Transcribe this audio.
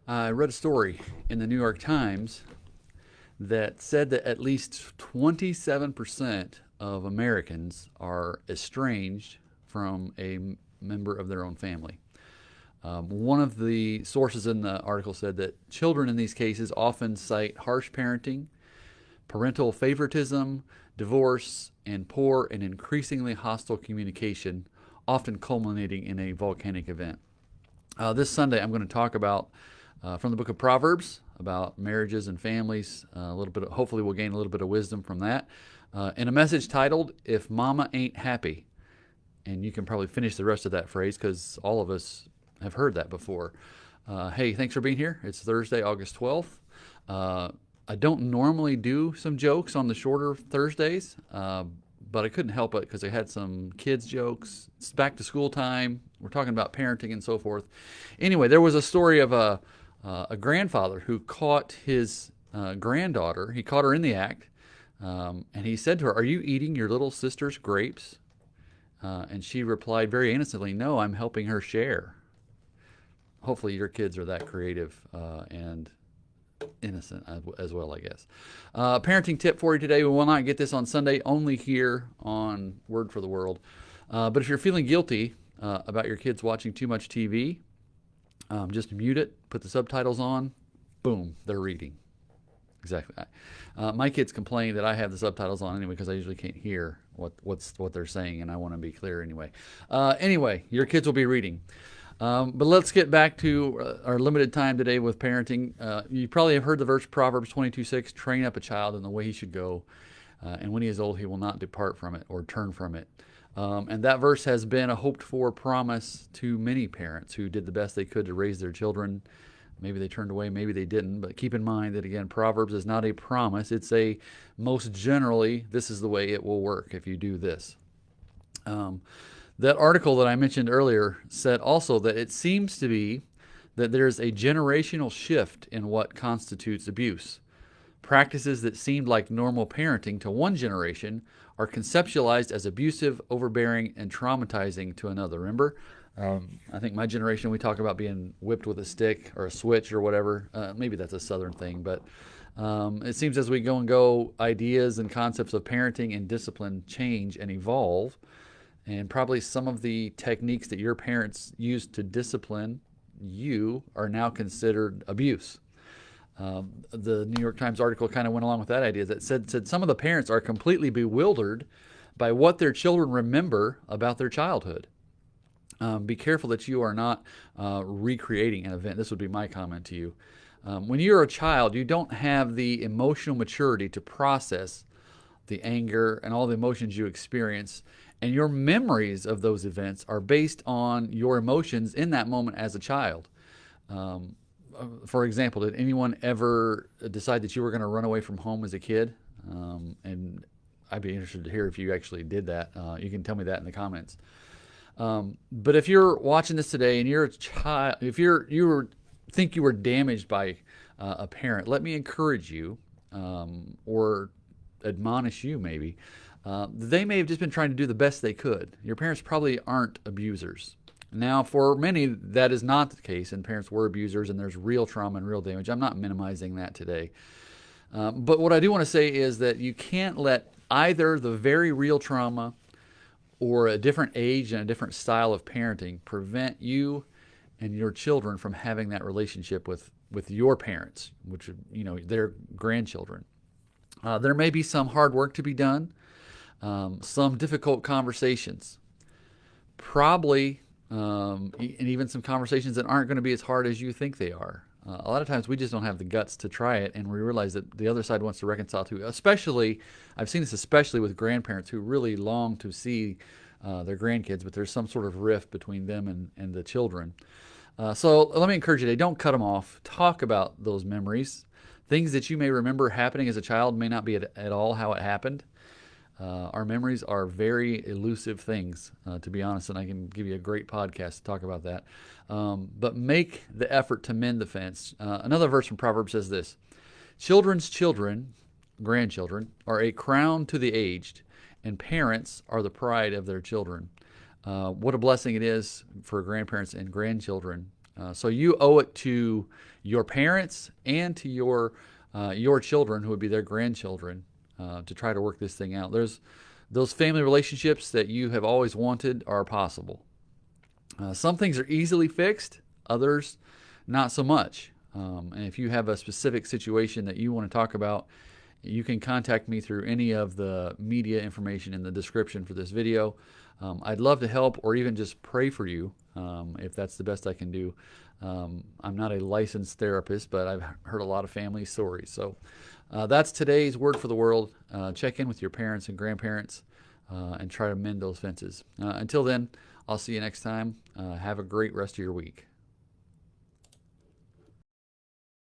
I read a story in the New York Times that said that at least 27% of Americans are estranged from a member of their own family. One of the sources in the article said that children in these cases often cite harsh parenting, parental favoritism, divorce, and poor and increasingly hostile communication, often culminating in a volcanic event. This Sunday, I'm going to talk about from the book of Proverbs about marriages and families. A little bit. Hopefully, we'll gain a little bit of wisdom from that. In a message titled "If Mama Ain't Happy," and you can probably finish the rest of that phrase because all of us have heard that before. Hey, thanks for being here. It's Thursday, August 12th. I don't normally do some jokes on the shorter Thursdays, but I couldn't help it because I had some kids' jokes. It's back to school time. We're talking about parenting and so forth. Anyway, there was a story of a grandfather who caught his granddaughter. He caught her in the act, and he said to her, "Are you eating your little sister's grapes?" And she replied very innocently, "No, I'm helping her share." Hopefully, your kids are that creative and innocent as well, I guess. Parenting tip for you today. We will not get this on Sunday, only here on Word for the World. But if you're feeling guilty about your kids watching too much TV, just mute it, put the subtitles on, boom, they're reading. Exactly. My kids complain that I have the subtitles on anyway because I usually can't hear what they're saying, and I want to be clear anyway. Anyway, your kids will be reading. But let's get back to our limited time today with parenting. You probably have heard the verse Proverbs 22:6, train up a child in the way he should go, and when he is old, he will not depart from it or turn from it. And that verse has been a hoped-for promise to many parents who did the best they could to raise their children. Maybe they turned away, maybe they didn't. But keep in mind that, again, Proverbs is not a promise. It's a most generally, this is the way it will work if you do this. That article that I mentioned earlier said also that it seems to be that there's a generational shift in what constitutes abuse. Practices that seemed like normal parenting to one generation are conceptualized as abusive, overbearing, and traumatizing to another. Remember, I think my generation, we talk about being whipped with a stick or a switch or whatever. Maybe that's a Southern thing, but it seems as we go, ideas and concepts of parenting and discipline change and evolve. And probably some of the techniques that your parents used to discipline you are now considered abuse. The New York Times article kind of went along with that idea that said some of the parents are completely bewildered by what their children remember about their childhood. Be careful that you are not recreating an event. This would be my comment to you. When you're a child, you don't have the emotional maturity to process the anger and all the emotions you experience. And your memories of those events are based on your emotions in that moment as a child. For example, did anyone ever decide that you were going to run away from home as a kid? And I'd be interested to hear if you actually did that. You can tell me that in the comments. But if you're watching this today and you're a child, if think you were damaged by a parent, let me encourage you or admonish you maybe. They may have just been trying to do the best they could. Your parents probably aren't abusers. Now, for many, that is not the case, and parents were abusers, and there's real trauma and real damage. I'm not minimizing that today. But what I do want to say is that you can't let either the very real trauma or a different age and a different style of parenting prevent you and your children from having that relationship with your parents, which are, their grandchildren. There may be some hard work to be done. Some difficult conversations, probably, and even some conversations that aren't going to be as hard as you think they are. A lot of times we just don't have the guts to try it, and we realize that the other side wants to reconcile too. Especially, I've seen this especially with grandparents who really long to see their grandkids, but there's some sort of rift between them and the children. So let me encourage you today, don't cut them off. Talk about those memories. Things that you may remember happening as a child may not be at all how it happened. Our memories are very elusive things, to be honest, and I can give you a great podcast to talk about that. But make the effort to mend the fence. Another verse from Proverbs says this: children's children, grandchildren, are a crown to the aged, and parents are the pride of their children. What a blessing it is for grandparents and grandchildren So you owe it to your parents and to your children, who would be their grandchildren, to try to work this thing out. There's those family relationships that you have always wanted are possible. Some things are easily fixed, others not so much. And if you have a specific situation that you want to talk about, you can contact me through any of the media information in the description for this video. I'd love to help, or even just pray for you, if that's the best I can do. I'm not a licensed therapist, but I've heard a lot of family stories. So that's today's Word for the World. Check in with your parents and grandparents and try to mend those fences. Until then, I'll see you next time. Have a great rest of your week.